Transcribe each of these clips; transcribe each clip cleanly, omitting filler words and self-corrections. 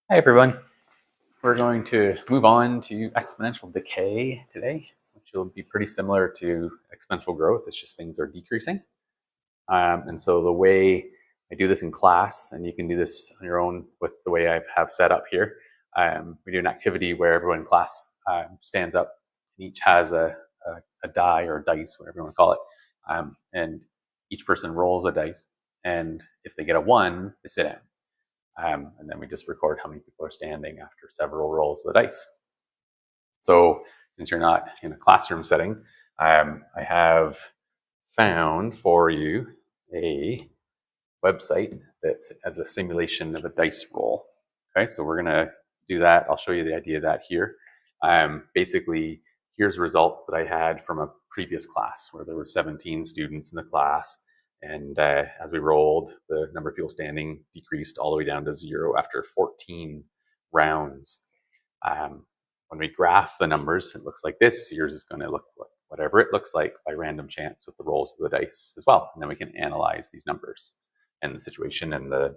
Hi everyone. We're going to move on to exponential decay today, which will be pretty similar to exponential growth. It's just things are decreasing. And so the way I do this in class, and you can do this on your own with the way I have set up here, we do an activity where everyone in class stands up and each has a die or dice, whatever you want to call it. And each person rolls a dice. And if they get a 1, they sit down. And then we just record how many people are standing after several rolls of the dice. So since you're not in a classroom setting, I have found for you a website that's as a simulation of a dice roll. Okay, so we're gonna do that. I'll show you the idea of that here. Basically, here's results that I had from a previous class where there were 17 students in the class. And as we rolled, the number of people standing decreased all the way down to 0 after 14 rounds. When we graph the numbers, it looks like this. Yours is going to look like whatever it looks like by random chance with the rolls of the dice as well. And then we can analyze these numbers and the situation and the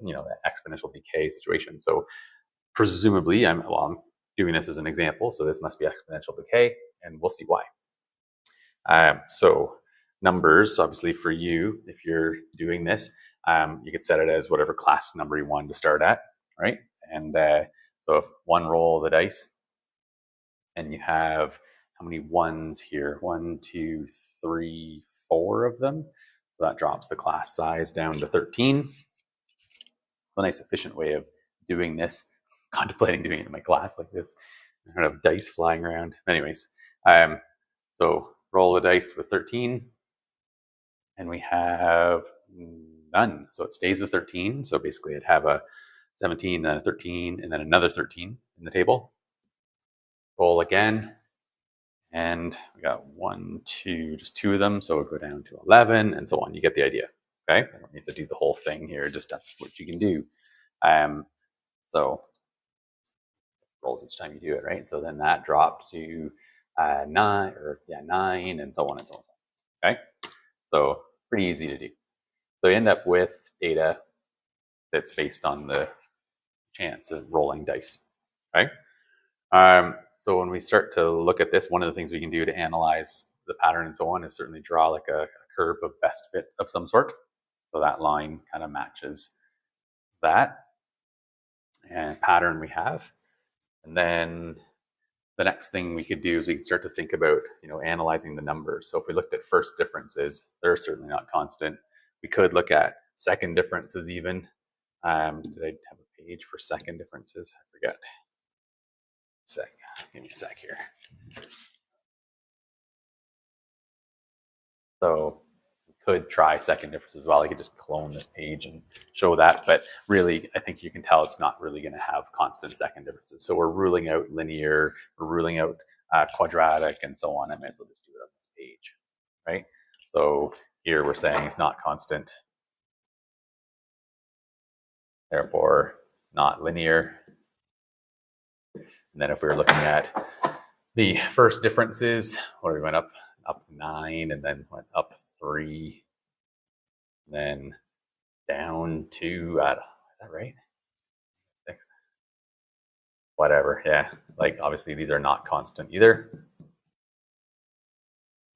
exponential decay situation. So presumably, I'm doing this as an example, so this must be exponential decay, and we'll see why. So numbers, obviously for you, if you're doing this, you could set it as whatever class number you wanted to start at, right? And so if one roll of the dice, and you have how many ones here? 1, 2, 3, 4 of them. So that drops the class size down to 13. It's a nice efficient way of doing this. Contemplating doing it in my class like this. I don't have dice flying around. Anyways, so roll the dice with 13. And we have none. So it stays as 13. So basically I'd have a 17, then a 13, and then another 13 in the table. Roll again. And we got 1, 2, just 2 of them. So we'll go down to 11 and so on. You get the idea. Okay. I don't need to do the whole thing here. Just that's what you can do. So rolls each time you do it, right? So then that dropped to 9 and so on and so on. Okay. So pretty easy to do. So you end up with data that's based on the chance of rolling dice. Okay. So when we start to look at this, one of the things we can do to analyze the pattern and so on is certainly draw like a curve of best fit of some sort. So that line kind of matches that and pattern we have. And then the next thing we could do is we can start to think about, analyzing the numbers. So if we looked at first differences, they're certainly not constant. We could look at second differences even. Did I have a page for second differences? I forget. Give me a sec here. So we could try second differences as well. I could just clone this page and show that. But really, I think you can tell it's not really going to have constant second differences. So we're ruling out linear, we're ruling out quadratic, and so on. I might as well just do it on this page, right? So here we're saying it's not constant, therefore not linear. And then if we were looking at the first differences, where we went up 9 and then went up 3, and then down to, is that right? 6. Whatever, yeah. Like obviously these are not constant either.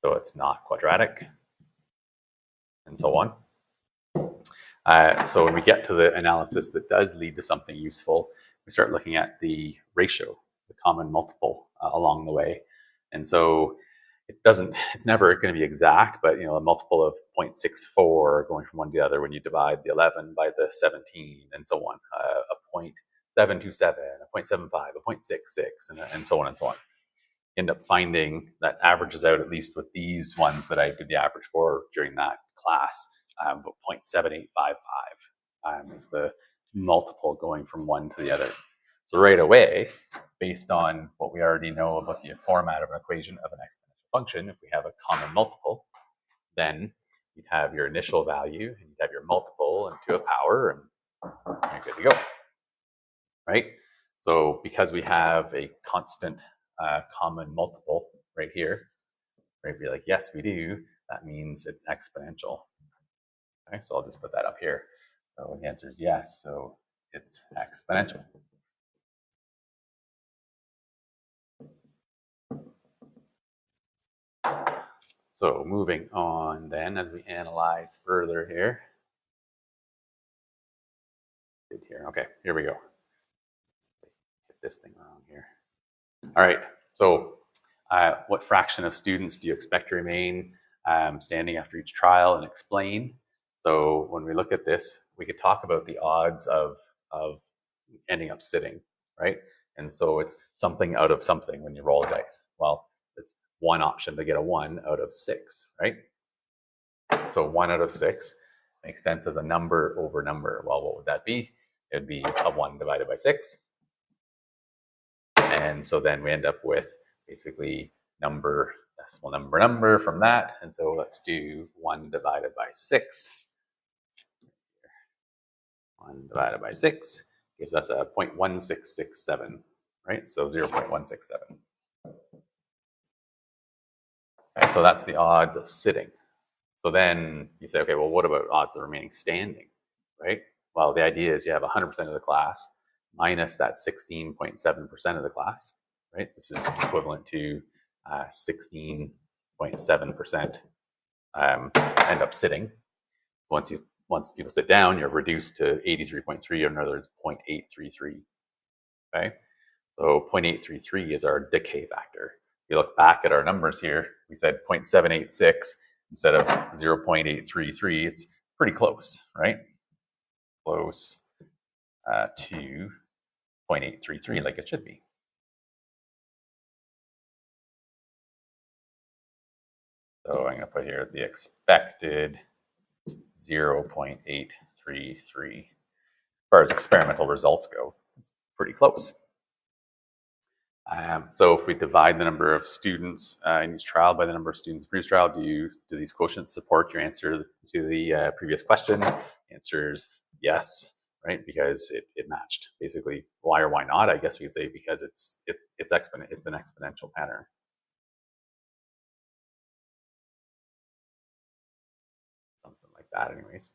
So it's not quadratic, and so on. So when we get to the analysis that does lead to something useful, we start looking at the ratio, the common multiple along the way. And so it's never going to be exact, but a multiple of 0.64 going from one to the other when you divide the 11 by the 17 and so on, a 0.727, a 0.75, a 0.66, and so on and so on. End up finding that averages out, at least with these ones that I did the average for during that class, about 0.7855 is the multiple going from one to the other. So right away, based on what we already know about the format of an equation of an exponential function, if we have a common multiple, then you'd have your initial value and you'd have your multiple and to a power, and you're good to go, right? So because we have a constant common multiple right here, right? Be like, yes, we do. That means it's exponential. Okay, so I'll just put that up here. So the answer is yes. So it's exponential. So moving on then, as we analyze further here. Okay, here we go. Get this thing wrong here. All right, so what fraction of students do you expect to remain standing after each trial, and explain? So when we look at this, we could talk about the odds of ending up sitting, right? And so it's something out of something when you roll dice. Well, it's one option to get a 1 out of 6, right? So 1 out of 6 makes sense as a number over number. Well, what would that be? It would be a 1 divided by 6. And so then we end up with basically decimal number from that. And so let's do 1 divided by 6. 1 divided by 6 gives us a 0.1667, right? So 0.167. Okay, so that's the odds of sitting. So then you say, okay, well, what about odds of remaining standing, right? Well, the idea is you have 100% of the class minus that 16.7% of the class, right? This is equivalent to 16.7% end up sitting. Once people sit down, you're reduced to 83.3, or in other words, 0.833. Okay, so 0.833 is our decay factor. If you look back at our numbers here, we said 0.786 instead of 0.833. It's pretty close, right? Close to 0.833, like it should be. So I'm going to put here the expected 0.833. As far as experimental results go, it's pretty close. So if we divide the number of students in each trial by the number of students in the previous trial, do these quotients support your answer to the previous questions? The answer is yes, right? Because it matched. Basically, why or why not? I guess we could say because it's an exponential pattern. Something like that, anyways.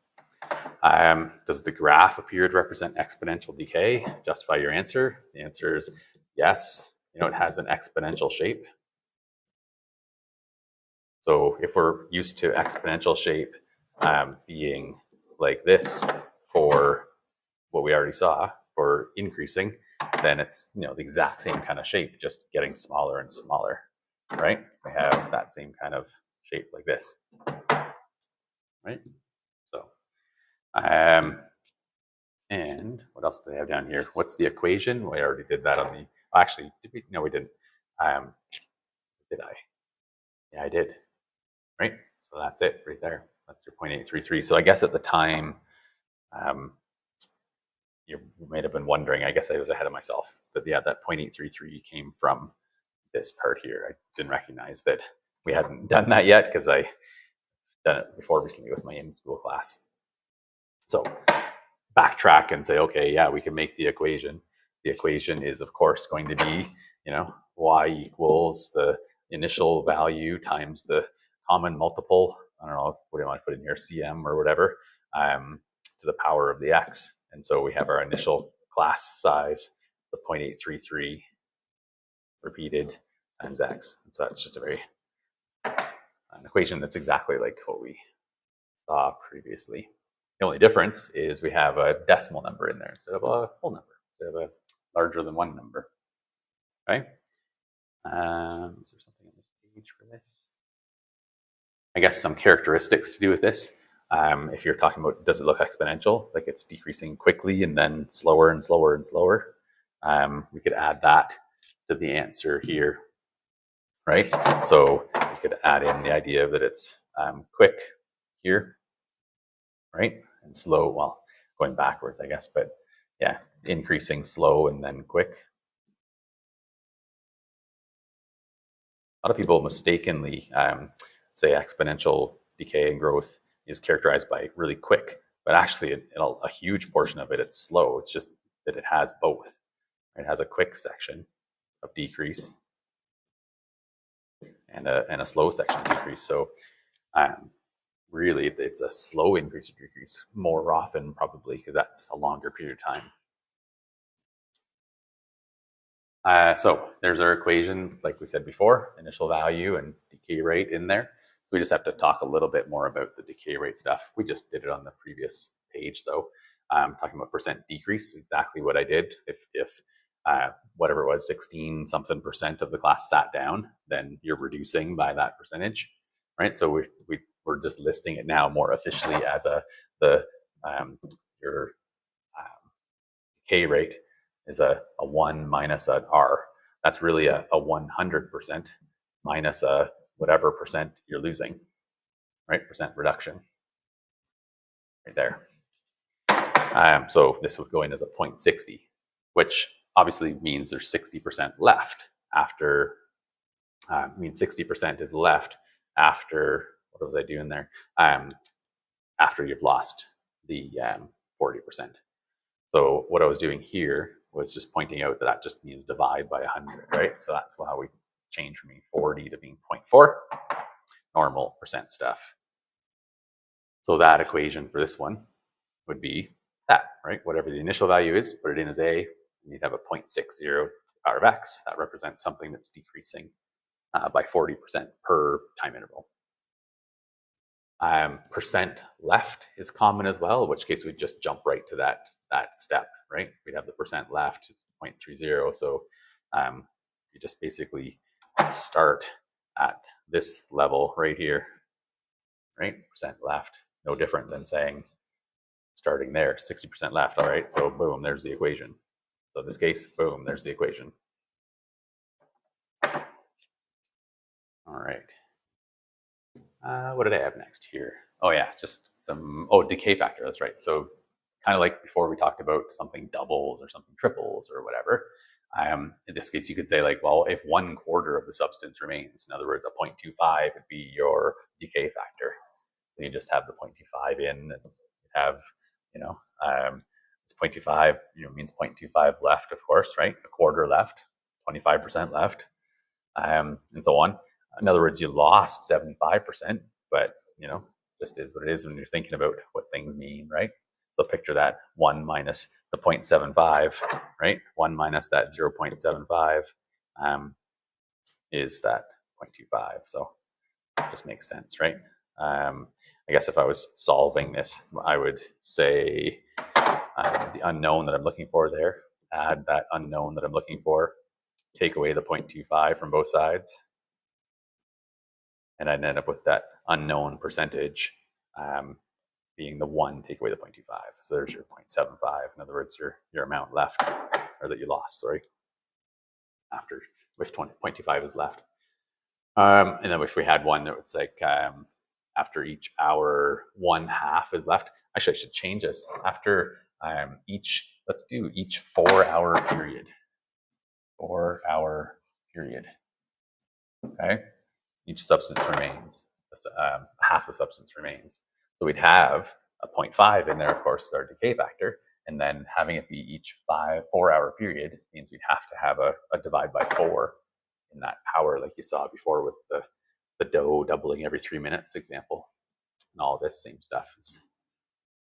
Does the graph appear to represent exponential decay? Justify your answer. The answer is yes. It has an exponential shape. So if we're used to exponential shape being like this for what we already saw for increasing, then it's the exact same kind of shape, just getting smaller and smaller, right? We have that same kind of shape like this, right? So, and what else do I have down here? What's the equation? We already did that on the. Actually, did we? No, we didn't. Did I? Yeah, I did. Right. So that's it right there. That's your 0.833. So I guess at the time, you might have been wondering. I guess I was ahead of myself. But yeah, that 0.833 came from this part here. I didn't recognize that we hadn't done that yet because I done it before recently with my in-school class. So backtrack and say, okay, yeah, we can make the equation. The equation is, of course, going to be, y equals the initial value times the common multiple. I don't know, what do you want to put in here, cm or whatever, to the power of the x. And so we have our initial class size, the 0.833 repeated times x. And so that's just an equation that's exactly like what we saw previously. The only difference is we have a decimal number in there instead of a whole number, instead of a larger than 1 number. Okay. Is there something on this page for this? I guess some characteristics to do with this. If you're talking about, does it look exponential, like it's decreasing quickly and then slower and slower and slower, we could add that to the answer here, right? So we could add in the idea that it's quick here, right? And slow, well, going backwards, I guess, but yeah, increasing slow and then quick. A lot of people mistakenly say exponential decay and growth is characterized by really quick, but actually a huge portion of it, it's slow. It's just that it has both. It has a quick section of decrease and a slow section of decrease. So really, it's a slow increase or decrease more often, probably, because that's a longer period of time. So there's our equation, like we said before, initial value and decay rate in there. we just have to talk a little bit more about the decay rate stuff. We just did it on the previous page though. Talking about percent decrease, exactly what I did. If whatever it was, 16 something percent of the class sat down, then you're reducing by that percentage, right? So we're just listing it now more officially as your decay rate is a 1 minus an R. That's really a 100% minus a whatever percent you're losing, right? Percent reduction right there. So this would go in as a 0.60, which obviously means there's 60% left after, means 60% is left after, what was I doing there? After you've lost the 40%. So what I was doing here was just pointing out that that just means divide by 100, right? So that's how we change from being 40 to being 0.4, normal percent stuff. So that equation for this one would be that, right? Whatever the initial value is, put it in as A, and you'd have a 0.60 to the power of X. That represents something that's decreasing by 40% per time interval. Percent left is common as well, in which case we just jump right to that step, right? We'd have the percent left is 0.30. So you just basically start at this level right here, right? Percent left, no different than saying starting there, 60% left. All right, so boom, there's the equation. So in this case, boom, there's the equation. All right. What did I have next here? Oh yeah, just some, decay factor, that's right. So kind of like before we talked about something doubles or something triples or whatever. In this case, you could say like, well, if 1/4 of the substance remains, in other words, a 0.25 would be your decay factor. So you just have the 0.25 in and have, it's 0.25, means 0.25 left, of course, right? A quarter left, 25% left, and so on. In other words, you lost 75%, but just is what it is when you're thinking about what things mean, right? So picture that 1 minus the 0.75, right? 1 minus that 0.75 is that 0.25. So it just makes sense, right? I guess if I was solving this, I would say the unknown that I'm looking for there, add that unknown that I'm looking for, take away the 0.25 from both sides, and I'd end up with that unknown percentage being the 1, take away the 0.25. So there's your 0.75. In other words, your amount left, or that you lost, sorry, after with 0.25 is left. And then if we had one that was like after each hour, 1/2 is left. Actually, I should change this. After let's do each 4-hour period. 4-hour period. Okay. Each substance remains. Half the substance remains. So we'd have a 0.5 in there, of course, is our decay factor. And then having it be each 4-hour period means we'd have to have a divide by 4 in that power, like you saw before with the dough doubling every 3 minutes example. And all this same stuff is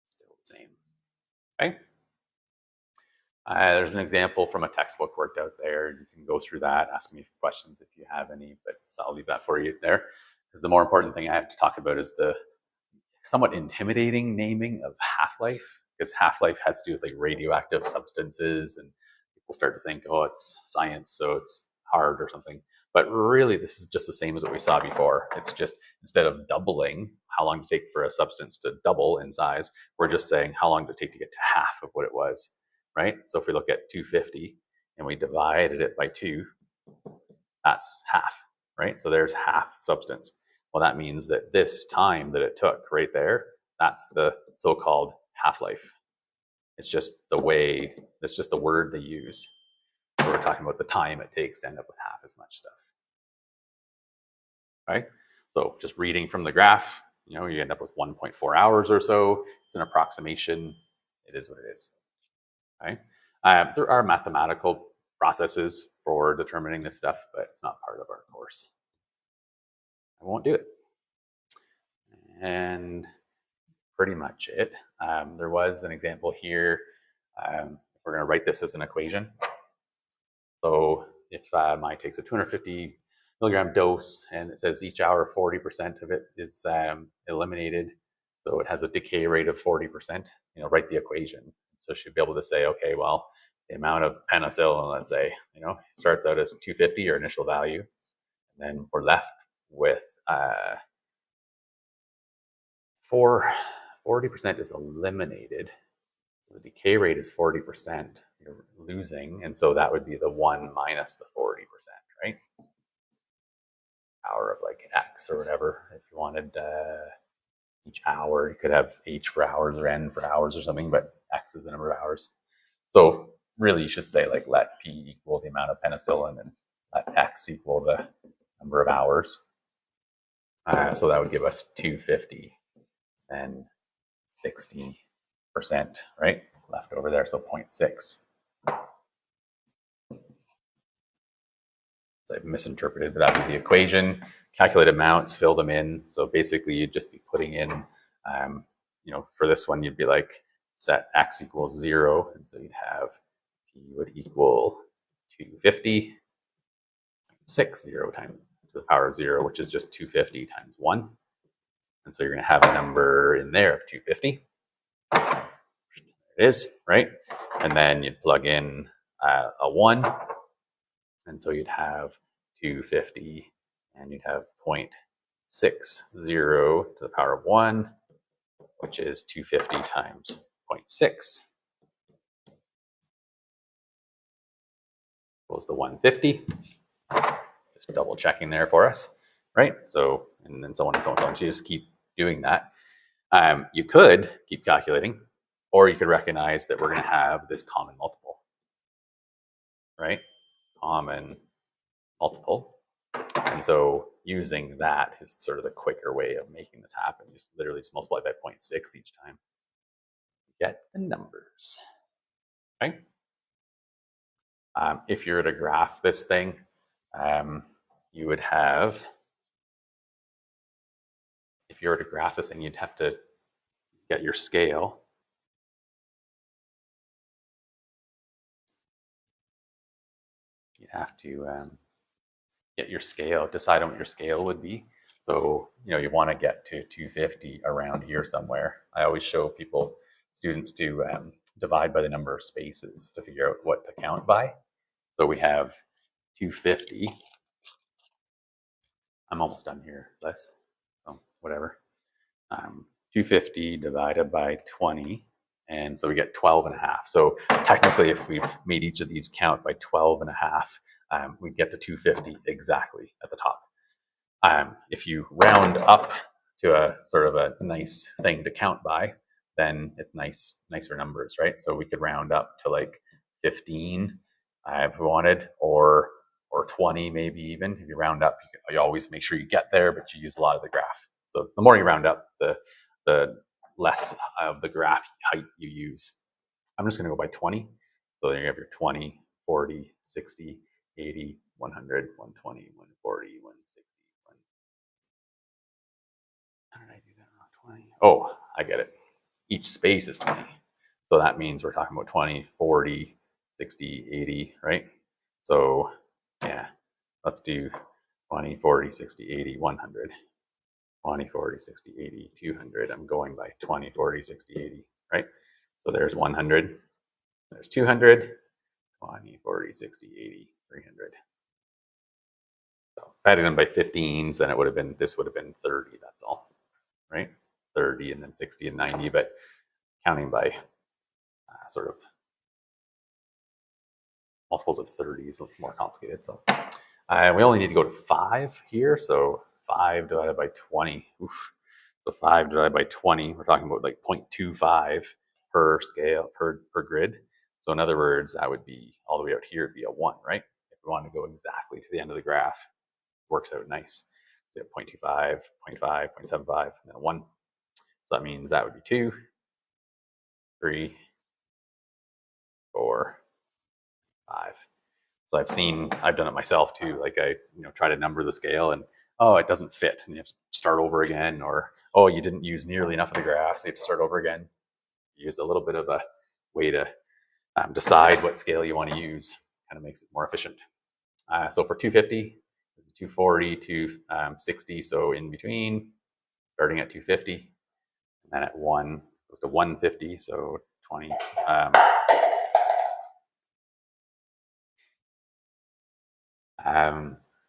still the same. Okay. There's an example from a textbook worked out there. You can go through that, ask me questions if you have any, but I'll leave that for you there. Because the more important thing I have to talk about is the somewhat intimidating naming of half-life, because half-life has to do with like radioactive substances, and people start to think, oh, it's science, so it's hard or something. But really, this is just the same as what we saw before. It's just instead of doubling how long it take for a substance to double in size, we're just saying how long did it take to get to half of what it was, right? So if we look at 250 and we divided it by 2, that's half, right? So there's half substance. Well, that means that this time that it took right there, that's the so-called half-life. It's just the way, it's just the word they use. So we're talking about the time it takes to end up with half as much stuff. Right? So just reading from the graph, you end up with 1.4 hours or so. It's an approximation. It is what it is. Okay? There are mathematical processes for determining this stuff, but it's not part of our course. I won't do it. And pretty much it. There was an example here. We're going to write this as an equation. So if mine takes a 250 milligram dose, and it says each hour 40% of it is eliminated. So it has a decay rate of 40%. Write the equation. So she'd be able to say, okay, well, the amount of penicillin, let's say, starts out as 250, your initial value, and then we're left with 40% is eliminated. The decay rate is 40%. You're losing, and so that would be the 1 minus the 40%, right? Hour of like X or whatever. If you wanted each hour, you could have H for hours or N for hours or something, but X is the number of hours. So really you should say like let P equal the amount of penicillin and let X equal the number of hours. So that would give us 250 and 60%, right? Left over there, so 0.6. So I've misinterpreted, but that would be the equation. Calculate amounts, fill them in. So basically you'd just be putting in, for this one, you'd be like set X equals 0. And so you'd have P would equal 250, 0 times to the power of 0, which is just 250 times 1. And so you're going to have a number in there of 250. There it is, right? And then you'd plug in a 1. And so you'd have 250, and you'd have 0.60 to the power of 1, which is 250 times 0.6 equals the 150. Just double checking there for us, right? So, and then so on and so on and so on. So you just keep doing that. You could keep calculating, or you could recognize that we're going to have this common multiple, right? Common multiple. And so using that is sort of the quicker way of making this happen. You just literally just multiply by 0.6 each time. Get the numbers, right? If you were to graph this thing, you would have, if you were to graph this thing, you'd have to get your scale. You'd have to get your scale, decide on what your scale would be. So, you want to get to 250 around here somewhere. I always show people, students to divide by the number of spaces to figure out what to count by. So we have 250. I'm almost done here, Les. So whatever. 250 divided by 20. And so we get 12 and a half. So technically, if we made each of these count by 12 and a half, we get to 250 exactly at the top. If you round up to a sort of a nice thing to count by, then it's nicer numbers, right? So we could round up to like 15 if we wanted, or 20 maybe even. If you round up, you always make sure you get there, but you use a lot of the graph. So the more you round up, the less of the graph height you use. I'm just going to go by 20. So there you have your 20, 40, 60, 80, 100, 120, 140, 160. How did I do that wrong? 20. Oh, I get it. Each space is 20. So that means we're talking about 20, 40, 60, 80, right? So yeah, let's do 20, 40, 60, 80, 100. 20, 40, 60, 80, 200. I'm going by 20, 40, 60, 80, right? So there's 100, there's 200, 20, 40, 60, 80, 300. So if I had it done by 15s, then it would have been, this would have been 30, that's all, right? 30 and then 60 and 90, but counting by sort of multiples of 30 is a little more complicated. So we only need to go to 5 here. So 5 divided by 20. Oof. So 5 divided by 20, we're talking about like 0.25 per scale, per grid. So in other words, that would be all the way out here would be a 1, right? If we want to go exactly to the end of the graph, it works out nice. So you have 0.25, 0.5, 0.75, and then a 1. So that means that would be 2, 3, 4, 5. So I've done it myself too. Like I, try to number the scale and, oh, it doesn't fit. And you have to start over again, or, oh, you didn't use nearly enough of the graph, so you have to start over again. Use a little bit of a way to decide what scale you want to use. Kind of makes it more efficient. So for 250, This is 240 to 60, so in between, starting at 250, and then at 1 goes to 150, so 20.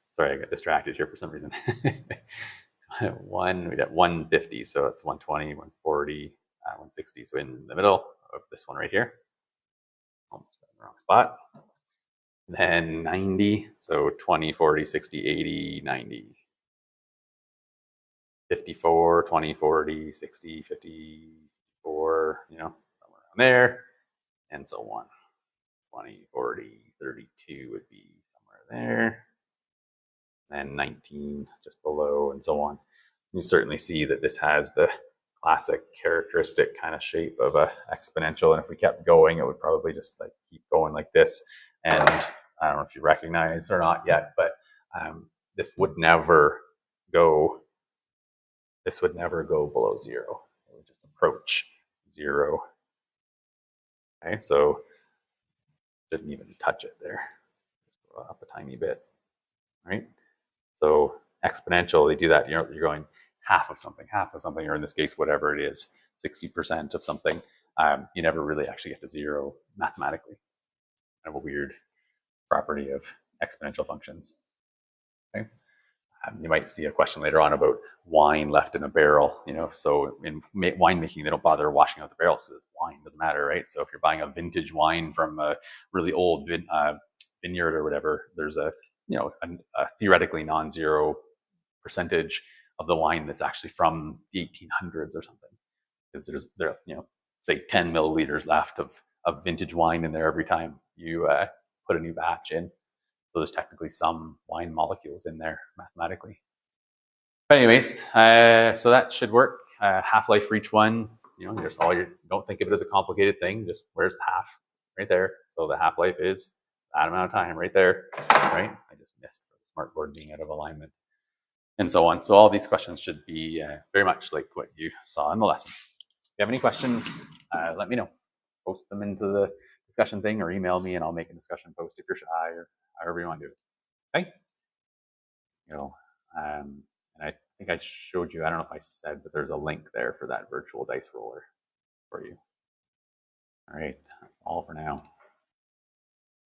Sorry, I got distracted here for some reason. We got 150, so it's 120, 140, 160. So in the middle of this one right here, almost in the wrong spot. Then 90, so 20, 40, 60, 80, 90. 54, 20, 40, 60, 54, somewhere around there, and so on. 20, 40, 32 would be somewhere there, and 19 just below, and so on. You certainly see that this has the classic characteristic kind of shape of a exponential, and if we kept going, it would probably just like keep going like this. And I don't know if you recognize or not yet, but this would never go below 0. It would just approach 0. Okay, so didn't even touch it there. Just go up a tiny bit, right? So exponential, they do that. You're going half of something, or in this case, whatever it is, 60% of something. You never really actually get to 0 mathematically. Kind of a weird property of exponential functions. Okay. You might see a question later on about wine left in a barrel. So in winemaking, they don't bother washing out the barrels because wine doesn't matter, right? So if you're buying a vintage wine from a really old vineyard or whatever, there's a theoretically non-zero percentage of the wine that's actually from the 1800s or something, because there say 10 milliliters left of vintage wine in there every time you put a new batch in. So there's technically some wine molecules in there mathematically. But anyways, so that should work. Half-life for each one. Just don't think of it as a complicated thing. Just where's half? Right there. So the half-life is that amount of time right there. Right? I just missed the smartboard being out of alignment, and so on. So all these questions should be very much like what you saw in the lesson. If you have any questions, let me know. Post them into the discussion thing or email me, and I'll make a discussion post if you're shy or however you want to do it. Okay. And I think I showed you, I don't know if I said, but there's a link there for that virtual dice roller for you. All right, that's all for now.